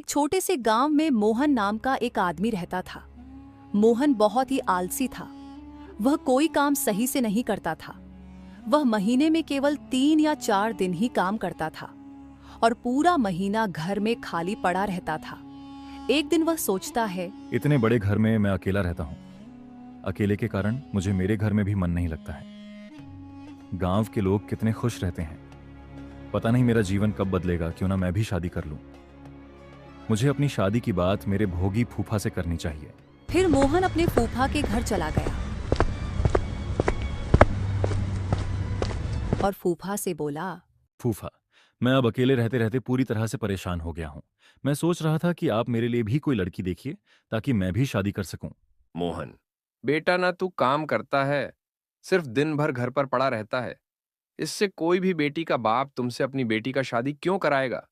एक छोटे से गांव में मोहन नाम का एक आदमी रहता था। मोहन बहुत ही आलसी था। वह कोई काम सही से नहीं करता था। वह महीने में केवल 3 या 4 दिन ही काम करता था और पूरा महीना घर में खाली पड़ा रहता था। एक दिन वह सोचता है, इतने बड़े घर में मैं अकेला रहता हूँ। अकेले के कारण मुझे मेरे घर में भी मन नहीं लगता है। गांव के लोग कितने खुश रहते हैं। पता नहीं मेरा जीवन कब बदलेगा। क्यों ना मैं भी शादी कर लूं। मुझे अपनी शादी की बात मेरे भोगी फूफा से करनी चाहिए। फिर मोहन अपने फूफा के घर चला गया और फूफा से बोला, फूफा, मैं अब अकेले रहते रहते पूरी तरह से परेशान हो गया हूँ। मैं सोच रहा था कि आप मेरे लिए भी कोई लड़की देखिए ताकि मैं भी शादी कर सकूं। मोहन, बेटा ना तू काम करता है, सिर्फ दिन भर घर पर पड़ा रहता है। इससे कोई भी बेटी का बाप तुमसे अपनी बेटी का शादी क्यों कराएगा?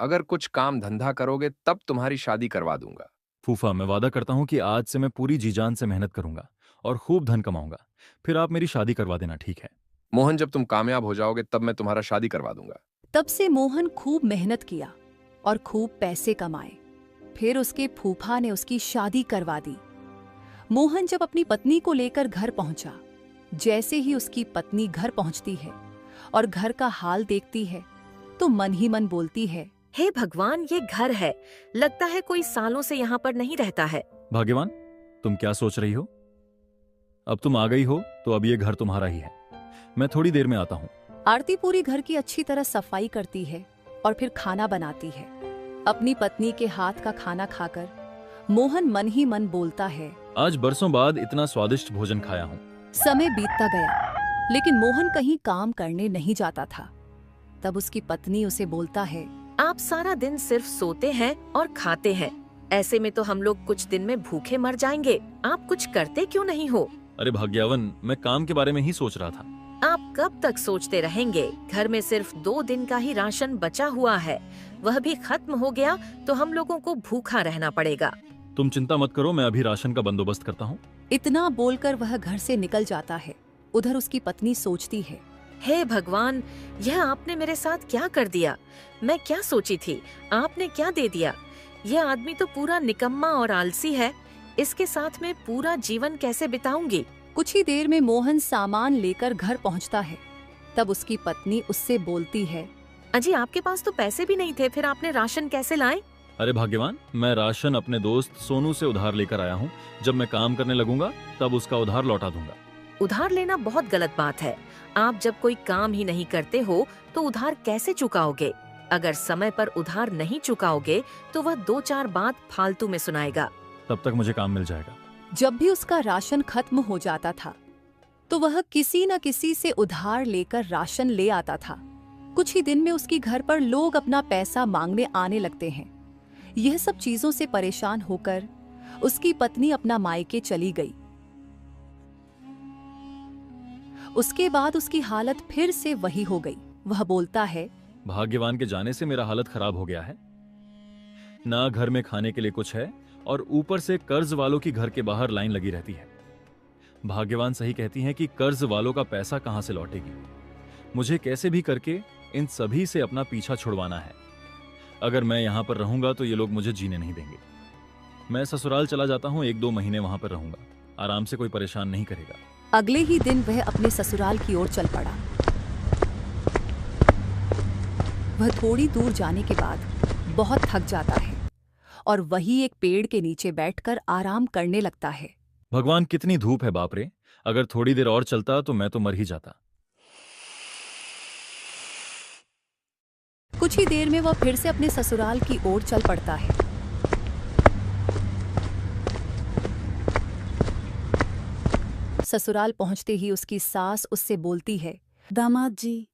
अगर कुछ काम धंधा करोगे तब तुम्हारी शादी करवा दूंगा। फूफा, मैं वादा करता हूँ कि आज से मैं पूरी जी जान से मेहनत करूंगा और खूब धन कमाऊंगा। फिर आप मेरी शादी करवा देना, ठीक है? मोहन, जब तुम कामयाब हो जाओगे तब मैं तुम्हारा शादी करवा दूंगा। तब से मोहन खूब मेहनत किया और खूब पैसे कमाए। फिर उसके फूफा ने उसकी शादी करवा दी। मोहन जब अपनी पत्नी को लेकर घर पहुंचा, जैसे ही उसकी पत्नी घर पहुंचती है और घर का हाल देखती है तो मन ही मन बोलती है, हे भगवान, ये घर है, लगता है कोई सालों से यहाँ पर नहीं रहता है। भाग्यवान, तुम क्या सोच रही हो? अब तुम आ गई हो तो अब ये घर तुम्हारा ही है। मैं थोड़ी देर में आता हूँ। आरती पूरी घर की अच्छी तरह सफाई करती है और फिर खाना बनाती है। अपनी पत्नी के हाथ का खाना खाकर मोहन मन ही मन बोलता है, आज बरसों बाद इतना स्वादिष्ट भोजन खाया हूँ। समय बीतता गया, लेकिन मोहन कहीं काम करने नहीं जाता था। तब उसकी पत्नी उसे बोलता है, आप सारा दिन सिर्फ सोते हैं और खाते हैं। ऐसे में तो हम लोग कुछ दिन में भूखे मर जाएंगे। आप कुछ करते क्यों नहीं हो? अरे भाग्यवन, मैं काम के बारे में ही सोच रहा था। आप कब तक सोचते रहेंगे? घर में सिर्फ 2 दिन का ही राशन बचा हुआ है, वह भी खत्म हो गया तो हम लोगों को भूखा रहना पड़ेगा। तुम चिंता मत करो, मैं अभी राशन का बंदोबस्त करता हूँ। इतना बोलकर वह घर से निकल जाता है। उधर उसकी पत्नी सोचती है, हे भगवान, यह आपने मेरे साथ क्या कर दिया? मैं क्या सोची थी, आपने क्या दे दिया? यह आदमी तो पूरा निकम्मा और आलसी है। इसके साथ मैं पूरा जीवन कैसे बिताऊंगी? कुछ ही देर में मोहन सामान लेकर घर पहुंचता है। तब उसकी पत्नी उससे बोलती है, अजी, आपके पास तो पैसे भी नहीं थे, फिर आपने राशन कैसे लाए? अरे भाग्यवान, मैं राशन अपने दोस्त सोनू से उधार लेकर आया हूँ। जब मैं काम करने लगूंगा तब उसका उधार लौटा दूंगा। उधार लेना बहुत गलत बात है। आप जब कोई काम ही नहीं करते हो तो उधार कैसे चुकाओगे? अगर समय पर उधार नहीं चुकाओगे तो वह 2-4 बात फालतू में सुनाएगा। तब तक मुझे काम मिल जाएगा। जब भी उसका राशन खत्म हो जाता था तो वह किसी न किसी से उधार लेकर राशन ले आता था। कुछ ही दिन में उसकी घर पर लोग अपना पैसा मांगने आने लगते हैं। यह सब चीजों से परेशान होकर उसकी पत्नी अपना मायके चली गई। उसके बाद उसकी हालत फिर से वही हो गई। वह बोलता है, भाग्यवान के जाने से मेरा हालत खराब हो गया है। ना घर में खाने के लिए कुछ है और ऊपर से कर्ज वालों की घर के बाहर लाइन लगी रहती है। भाग्यवान सही कहती हैं कि कर्ज वालों का पैसा कहां से लौटेगी। मुझे कैसे भी करके इन सभी से अपना पीछा छुड़वाना है। अगर मैं यहां पर रहूंगा तो ये लोग मुझे जीने नहीं देंगे। मैं ससुराल चला जाता हूं, 1-2 महीने वहां पर रहूंगा। आराम से कोई परेशान नहीं करेगा। अगले ही दिन वह अपने ससुराल की ओर चल पड़ा। वह थोड़ी दूर जाने के बाद बहुत थक जाता है और वही एक पेड़ के नीचे बैठकर आराम करने लगता है। भगवान, कितनी धूप है बाप रे। अगर थोड़ी देर और चलता तो मैं तो मर ही जाता। कुछ ही देर में वह फिर से अपने ससुराल की ओर चल पड़ता है। ससुराल पहुंचते ही उसकी सास उससे बोलती है, दामाद जी,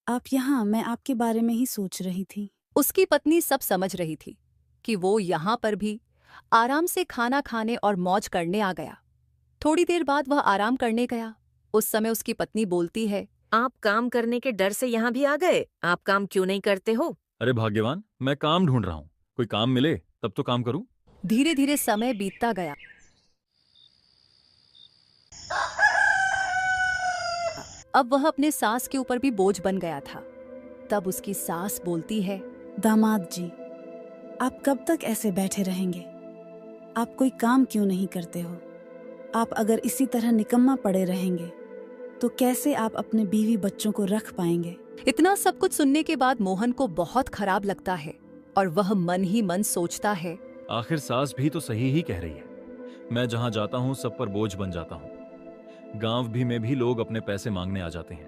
आप यहाँ, मैं आपके बारे में ही सोच रही थी। उसकी पत्नी सब समझ रही थी कि वो यहाँ पर भी आराम से खाना खाने और मौज करने आ गया। थोड़ी देर बाद वह आराम करने गया। उस समय उसकी पत्नी बोलती है, आप काम करने के डर से यहाँ भी आ गए? आप काम क्यों नहीं करते हो? अरे भाग्यवान, मैं काम ढूंढ रहा हूँ। कोई काम मिले तब तो काम करूं। धीरे धीरे समय बीतता गया। अब वह अपने सास के ऊपर भी बोझ बन गया था। तब उसकी सास बोलती है, दामाद जी, आप कब तक ऐसे बैठे रहेंगे? आप कोई काम क्यों नहीं करते हो? आप अगर इसी तरह निकम्मा पड़े रहेंगे तो कैसे आप अपने बीवी बच्चों को रख पाएंगे? इतना सब कुछ सुनने के बाद मोहन को बहुत खराब लगता है और वह मन ही मन सोचता है, आखिर सास भी तो सही ही कह रही है। मैं जहां जाता हूं सब पर बोझ बन जाता हूं। गांव भी में भी लोग अपने पैसे मांगने आ जाते हैं।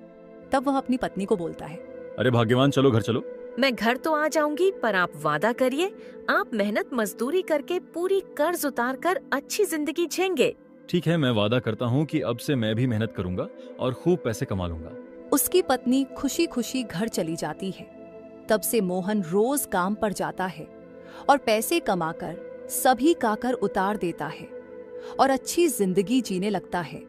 तब वह अपनी पत्नी को बोलता है, अरे भाग्यवान, चलो घर चलो। मैं घर तो आ जाऊंगी, पर आप वादा करिए आप मेहनत मजदूरी करके पूरी कर्ज उतार कर अच्छी जिंदगी जिएंगे। ठीक है, मैं वादा करता हूं कि अब से मैं भी मेहनत करूंगा और खूब पैसे कमा लूंगा। उसकी पत्नी खुशी खुशी घर चली जाती है। तब से मोहन रोज काम पर जाता है और पैसे कमाकर सभी का कर उतार देता है और अच्छी जिंदगी जीने लगता है।